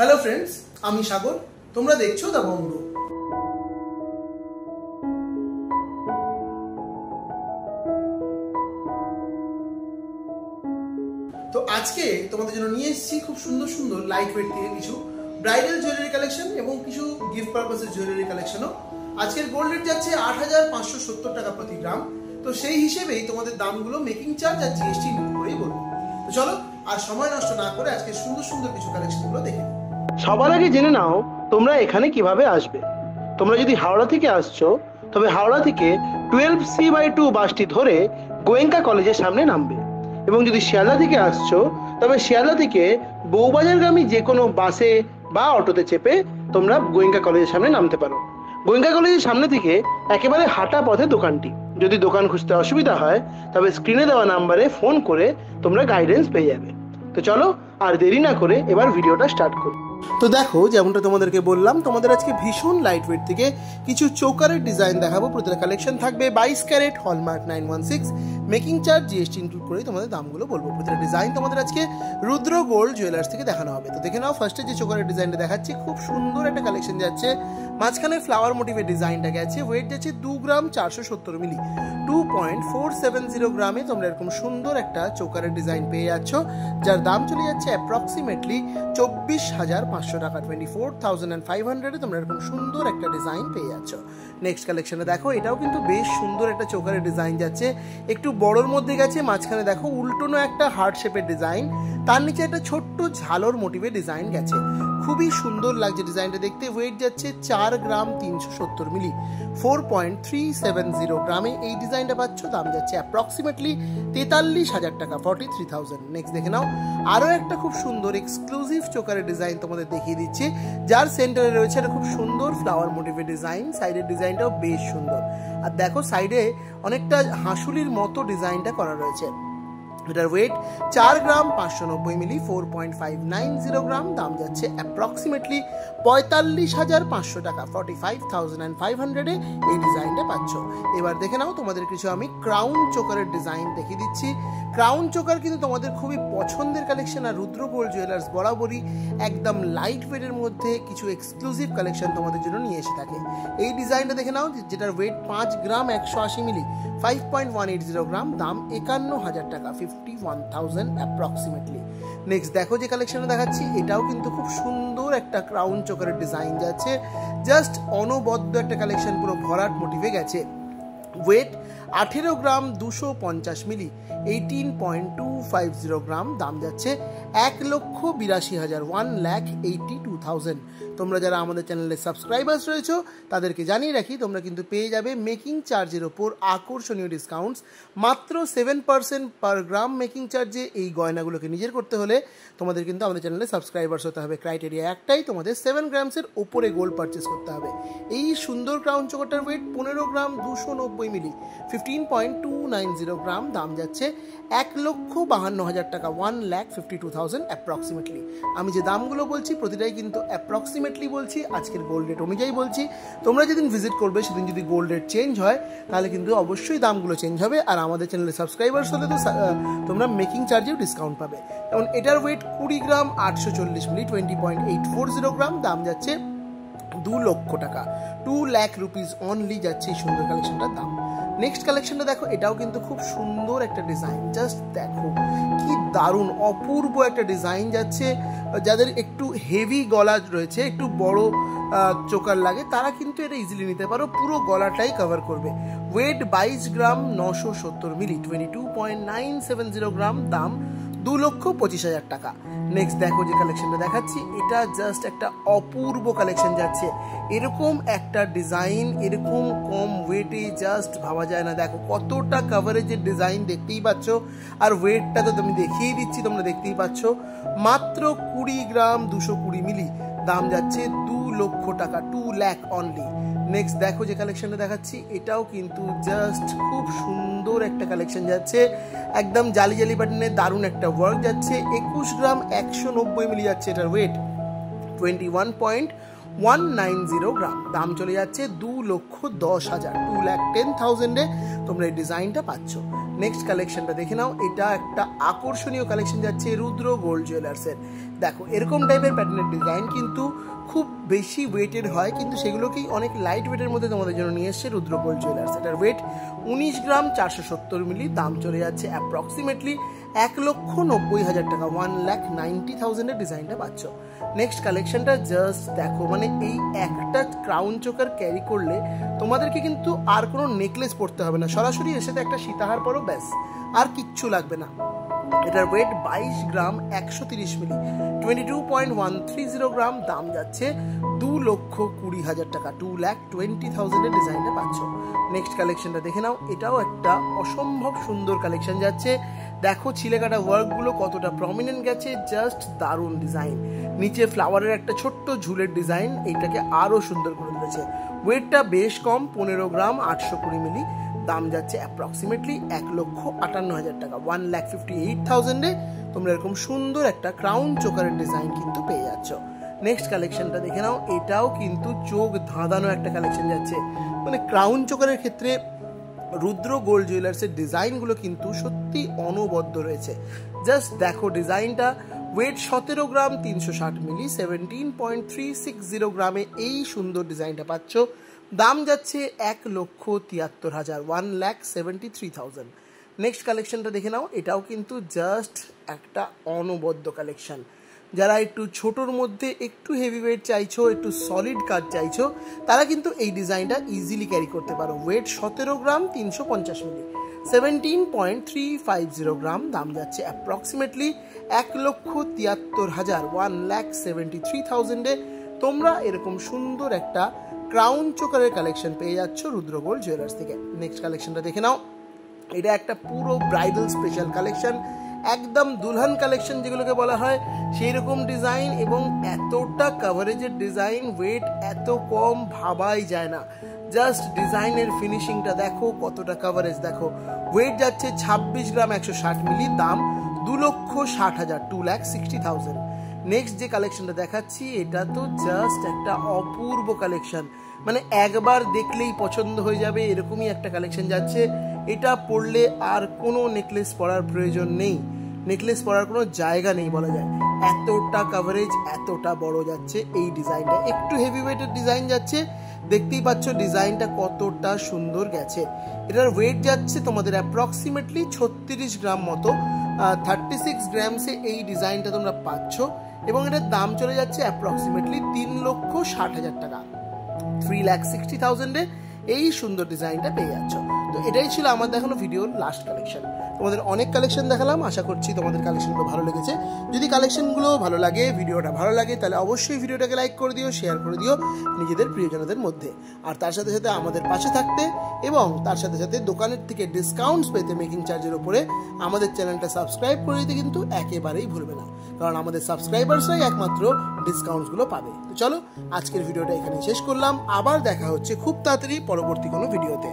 Hello friends, আমি সাগর, তোমরা দেখছো দ্য বঙ্গ। তো আজকে তোমাদের জন্য নিয়ে এসেছি খুব সুন্দর সুন্দর লাইট ওয়েট থেকে কিছু ব্রাইডাল জুয়েলারি কালেকশন এবং কিছু গিফট পারপাসের জুয়েলারি কালেকশনও। আজকের গোল্ড রেট যাচ্ছে ৮৫৭০ টাকা প্রতি গ্রাম। তো সেই হিসেবেই তোমাদের দামগুলো মেকিং চার্জ আর জিএসটি ইনক্লুড করেই বলবো। তো চলো আর সময় নষ্ট না করে আজকে সুন্দর সুন্দর কিছু কালেকশনগুলো দেখে নিই। সবার আগে জেনে নাও তোমরা এখানে কিভাবে আসবে। তোমরা যদি হাওড়া থেকে আসছো তবে হাওড়া থেকে 12C/2 বাসটি ধরে গোয়েঙ্কা কলেজের সামনে নামবে, এবং যদি শিয়ালদা থেকে আসছো তবে শিয়ালদা থেকে বউবাজারগামী যে কোনো বাসে বা অটোতে চেপে তোমরা গোয়েঙ্কা কলেজের সামনে নামতে পারো। গোয়েঙ্কা কলেজের সামনে থেকে একেবারে হাঁটা পথে দোকানটি। যদি দোকান খুঁজতে অসুবিধা হয় তবে স্ক্রিনে দেওয়া নাম্বারে ফোন করে তোমরা গাইডেন্স পেয়ে যাবে। তো চলো আর দেরি না করে এবার ভিডিওটা স্টার্ট করি। তো দেখো, যেমনটা তোমাদেরকে বললাম, তোমাদের আজকে ভীষণ লাইট ওয়েট থেকে কিছু চোকারের ডিজাইন দেখাবো। প্রতিটা কালেকশন থাকবে 22 carat, hallmark 916, making charge GST include করে তোমাদের দামগুলো বলবো। প্রতিটা ডিজাইন তোমাদের আজকে রুদ্র গোল্ড জুয়েলার্স থেকে দেখানো হবে। তো দেখে নাও, ফার্স্টে যে চোকারের ডিজাইনটা দেখাচ্ছি, খুব সুন্দর একটা কালেকশন যাচ্ছে। মাঝখানে ফ্লাওয়ার মোটিভের ডিজাইনটা গেছে। ওয়েট যাচ্ছে 2 গ্রাম 470 মিলি, 2.470 গ্রামে তোমরা এরকম সুন্দর একটা চোকারের ডিজাইন পেয়ে যাচ্ছ, যার দাম চলে যাচ্ছে অ্যাপ্রক্সিমেটলি 24,500 টাকা। 24,500 তোমরা এরকম সুন্দর একটা ডিজাইন পেয়ে যাচ্ছ। নেক্সট কালেকশনে দেখো, এটাও কিন্তু বেশ সুন্দর একটা চোকারের ডিজাইন যাচ্ছে, একটু বড়োর মধ্যে গেছে। মাঝখানে দেখো উল্টোনো একটা হার্ট শেপের ডিজাইন, তার নিচে একটা ছোট্ট ঝালর মোটিভের ডিজাইন গেছে। খুবই সুন্দর লাগছে ডিজাইনটা দেখতে। ওয়েট যাচ্ছে 4 গ্রাম 370 মিলি, 4.370 গ্রামে এই ডিজাইনটা পাচ্ছ। দাম যাচ্ছে অ্যাপ্রক্সিমেটলি 43,000 টাকা, 43,000। নেক্সট দেখে নাও, আরও একটা খুব সুন্দর এক্সক্লুসিভ চোকারের ডিজাইন তোমাদের দেখিয়ে দিচ্ছি, যার সেন্টারে রয়েছে একটা খুব সুন্দর ফ্লাওয়ার মোটিভের ডিজাইন। সাইডের ডিজাইনটাও বেশ সুন্দর, আর দেখো সাইডে অনেকটা হাঁসুলির মতো ডিজাইনটা করা রয়েছে। এটার ওয়েট 4 গ্রাম 590 মিলি, 4.590 গ্রাম। দাম যাচ্ছে অ্যাপ্রক্সিমেটলি 45,500 টাকা, 45,500 এই ডিজাইনটা পাচ্ছ। এবার দেখে নাও, তোমাদের কিছু আমি ক্রাউন চোকারের ডিজাইন দেখিয়ে দিচ্ছি। ক্রাউন চোকার কিন্তু তোমাদের খুবই পছন্দের কালেকশন, আর রুদ্র গোল্ড জুয়েলার্স বরাবরই একদম লাইট ওয়েটের মধ্যে কিছু এক্সক্লুসিভ কালেকশন তোমাদের জন্য নিয়ে এসে থাকে। এই ডিজাইনটা দেখে নাও, যেটার ওয়েট 5 গ্রাম 180 মিলি, 5.180 গ্রাম। দাম 51,000 টাকা, 51,000 অ্যাপ্রক্সিমেটলি। নেক্সট দেখো যে কালেকশনটা দেখাচ্ছি, এটাও কিন্তু খুব সুন্দর একটা ক্রাউন চোকারের ডিজাইন যাচ্ছে। জাস্ট অনবদ্য একটা কালেকশন, পুরো ভরাট মোটিভে গেছে। ওয়েট 18 গ্রাম 250 মিলি, 18.250 গ্রাম। দাম যাচ্ছে 1,82,000, 1,82,000। তোমরা যারা আমাদের চ্যানেলে সাবস্ক্রাইবার্স রয়েছো তাদেরকে জানিয়ে রাখি, তোমরা কিন্তু পেয়ে যাবে মেকিং চার্জের ওপর আকর্ষণীয় ডিসকাউন্টস। মাত্র 7% পার গ্রাম মেকিং চার্জে এই গয়নাগুলোকে নিজের করতে হলে তোমাদের কিন্তু আমাদের চ্যানেলে সাবস্ক্রাইবার্স হতে হবে। ক্রাইটেরিয়া একটাই, তোমাদের 7 গ্রামসের ওপরে গোল্ড পারচেস করতে হবে। এই সুন্দর ক্রাউন চোকারটার ওয়েট 15 গ্রাম 290 মিলি, 15.290 গ্রাম। দাম যাচ্ছে 1,52,000 টাকা, 1,52,000 অ্যাপ্রক্সিমেটলি। আমি যে দামগুলো বলছি প্রতিটাই কিন্তু অ্যাপ্রক্সিমেটলি বলছি, আজকের গোল্ড রেট অনুযায়ী বলছি। তোমরা যেদিন ভিজিট করবে সেদিন যদি গোল্ড রেট চেঞ্জ হয় তাহলে কিন্তু অবশ্যই দামগুলো চেঞ্জ হবে। আর আমাদের চ্যানেলে সাবস্ক্রাইবার্স হলে তো তোমরা মেকিং চার্জেও ডিসকাউন্ট পাবে। যেমন এটার ওয়েট 20 গ্রাম 840 মিলি, 20.840 গ্রাম। দাম যাচ্ছে 2 লক্ষ টাকা, 2 লাখ রুপিস অনলি যাচ্ছে এই সুন্দর কালেকশনটার দাম। নেক্সট কালেকশনটা দেখো, এটাও কিন্তু খুব সুন্দর একটা ডিজাইন। জাস্ট দেখো কি দারুণ অপূর্ব একটা ডিজাইন যাচ্ছে। যাদের একটু হেভি গলা রয়েছে, একটু বড় চোকার লাগে, তারা কিন্তু এটা ইজিলি নিতে পারো, পুরো গলাটাই কভার করবে। ওয়েট 22 গ্রাম 970 মিলি, 22.970 গ্রাম। দাম 2,25,000 টাকা। নেক্সট দেখো যে কালেকশনটা দেখাচ্ছি, এটা জাস্ট একটা অপূর্ব কালেকশন যাচ্ছে। এরকম একটা ডিজাইন এরকম কম ওয়েটে জাস্ট ভাবা যায় না। দেখো কতটা কভারেজের ডিজাইন দেখতেই পাচ্ছ, আর ওয়েটটা তো তুমি দেখিয়েই দিচ্ছি, তোমরা দেখতেই পাচ্ছ। মাত্র 20 গ্রাম 220 মিলি, দাম যাচ্ছে 2 লক্ষ টাকা, 2 লাখ অনলি। নেক্সট দেখো যে কালেকশনটা দেখাচ্ছি, এটাও কিন্তু জাস্ট খুব সুন্দর একটা কালেকশন যাচ্ছে। একদম জালি জালি বাটনে দারুণ একটা ওয়ার্ক যাচ্ছে। 21 গ্রাম 190 মিলি যাচ্ছে এটার ওয়েট, 21.1 190 গ্রাম, দাম চলে যাচ্ছে 2,10,000, 2,10,000-এ তোমরা এই ডিজাইনটা পাচ্ছ। নেক্সট কালেকশনটা দেখে নাও, এটা একটা আকর্ষণীয় কালেকশন যাচ্ছে রুদ্র গোল্ড জুয়েলার্সের। দেখো এরকম টাইপের প্যাটার্নের ডিজাইন কিন্তু খুব বেশি ওয়েটেড হয়, কিন্তু সেগুলোকেই অনেক লাইট ওয়েটের মধ্যে তোমাদের জন্য নিয়ে এসছে রুদ্র গোল্ড জুয়েলার্স। এটার ওয়েট 19 গ্রাম 470 মিলি, দাম চলে যাচ্ছে অ্যাপ্রক্সিমেটলি 1,90,000 টাকা, 1,90,000-এর ডিজাইনটা পাচ্ছ। নেক্সট কালেকশনটা জাস্ট দেখো, মানে এই একটা ক্রাউন চোকার ক্যারি করলে তোমাদেরকে কিন্তু আর কোনো নেকলেস পরতে হবে না, সরাসরি এর সাথে একটা সীতাহার পরো, ব্যাস আর কিচ্ছু লাগবে না। এটার ওয়েট 22 গ্রাম 130 মিলি, 22.130 গ্রাম, দাম যাচ্ছে 2,20,000 টাকা, 2,20,000-এর ডিজাইনটা পাচ্ছ। নেক্সট কালেকশনটা দেখে নাও, এটাও একটা অসম্ভব সুন্দর কালেকশন যাচ্ছে। দেখো ছিলেকাটা ওয়ার্কগুলো কতটা প্রমিনেন্ট গেছে, জাস্ট দারুণ ডিজাইন। নিচে ফ্লাওয়ারের একটা ছোট্ট ঝুলের ডিজাইন এইটাকে আরও সুন্দর করে তুলেছে। ওয়েটটা বেশ কম, 15 গ্রাম 820 মিলি, দাম যাচ্ছে অ্যাপ্রক্সিমেটলি 1,58,000 টাকা, 1,58,000-এ তোমরা এরকম সুন্দর একটা ক্রাউন চোকারের ডিজাইন কিন্তু পেয়ে যাচ্ছ। নেক্সট কালেকশনটা দেখে নাও, এটাও কিন্তু চোখ ধাঁধানো একটা কালেকশন যাচ্ছে। মানে ক্রাউন চোকারের ক্ষেত্রে রুদ্র গোল্ড জুয়েলার্সের ডিজাইনগুলো কিন্তু সত্যি অনবদ্য রয়েছে। জাস্ট দেখো ডিজাইনটা, ওয়েট 17 গ্রাম 360 মিলি, 17.360 গ্রামে এই সুন্দর ডিজাইনটা পাচ্ছ। দাম যাচ্ছে 1,73,000, 1,73,000। নেক্সট কালেকশনটা দেখে নাও, এটাও কিন্তু জাস্ট একটা অনবদ্য কালেকশন। যারা একটু ছোটোর মধ্যে একটু হেভি ওয়েট চাইছো, একটু সলিড কাজ চাইছো, তারা কিন্তু এই ডিজাইনটা ইজিলি ক্যারি করতে পারো। ওয়েট 17 গ্রাম 350 মিলি, 17.350 গ্রাম, দাম যাচ্ছে অ্যাপ্রক্সিমেটলি 1,73,000, 1,73,000-এ তোমরা এরকম সুন্দর একটা ক্রাউন চোকারের কালেকশন পেয়ে যাচ্ছ রুদ্র গোল্ড জুয়েলার্স থেকে। নেক্সট কালেকশনটা দেখে নাও, এটা একটা পুরো ব্রাইডাল স্পেশাল কালেকশন, একদম দুলহান কালেকশন যেগুলোকে বলা হয় সেই রকম ডিজাইন, এবং এতটা কভারেজের ডিজাইন, ওয়েট এত কম ভাবাই যায় না। জাস্ট ডিজাইনের ফিনিশিংটা দেখো, কতটা কভারেজ দেখো। ওয়েট যাচ্ছে 26 গ্রাম 160 মিলি, দাম 2,60,000, 2,60,000। নেক্সট যে কালেকশনটা দেখাচ্ছি, এটা তো জাস্ট একটা অপূর্ব কালেকশন, মানে একবার দেখলেই পছন্দ হয়ে যাবে এরকমই একটা কালেকশন যাচ্ছে। এটা পরলে আর কোনো নেকলেস পরার প্রয়োজন নেই, নেকলেস পরার কোনো জায়গা নেই বলা যায়, এতটা কভারেজ, এতটা বড় যাচ্ছে এই ডিজাইনটা। একটু হেভি ওয়েটের ডিজাইন যাচ্ছে, দেখতেই পাচ্ছ ডিজাইনটা কতটা সুন্দর গেছে। এটার ওয়েট যাচ্ছে তোমাদের অ্যাপ্রক্সিমেটলি 36 গ্রাম মতো, 36 গ্রামসে এই ডিজাইনটা তোমরা পাচ্ছ, এবং এটার দাম চলে যাচ্ছে অ্যাপ্রক্সিমেটলি 3,60,000 টাকা, 3,60,000-এ এই সুন্দর ডিজাইনটা পেয়ে যাচ্ছ। তো এটাই ছিল আমার দেখানো ভিডিওর লাস্ট কালেকশন। তোমাদের অনেক কালেকশন দেখালাম, আশা করছি তোমাদের কালেকশনগুলো ভালো লেগেছে। যদি কালেকশনগুলো ভালো লাগে, ভিডিওটা ভালো লাগে, তাহলে অবশ্যই ভিডিওটাকে লাইক করে দিও, শেয়ার করে দিও নিজেদের প্রিয়জনদের মধ্যে। আর তার সাথে সাথে আমাদের পাশে থাকতে এবং তার সাথে সাথে দোকানের থেকে ডিসকাউন্টস পেতে মেকিং চার্জের উপরে আমাদের চ্যানেলটা সাবস্ক্রাইব করে দিতে কিন্তু একেবারেই ভুলবে না, কারণ আমাদের সাবস্ক্রাইবার্সরাই একমাত্র ডিসকাউন্টসগুলো পাবে। তো চলো আজকের ভিডিওটা এখানে শেষ করলাম, আবার দেখা হচ্ছে খুব তাড়াতাড়ি পরবর্তী কোনো ভিডিওতে।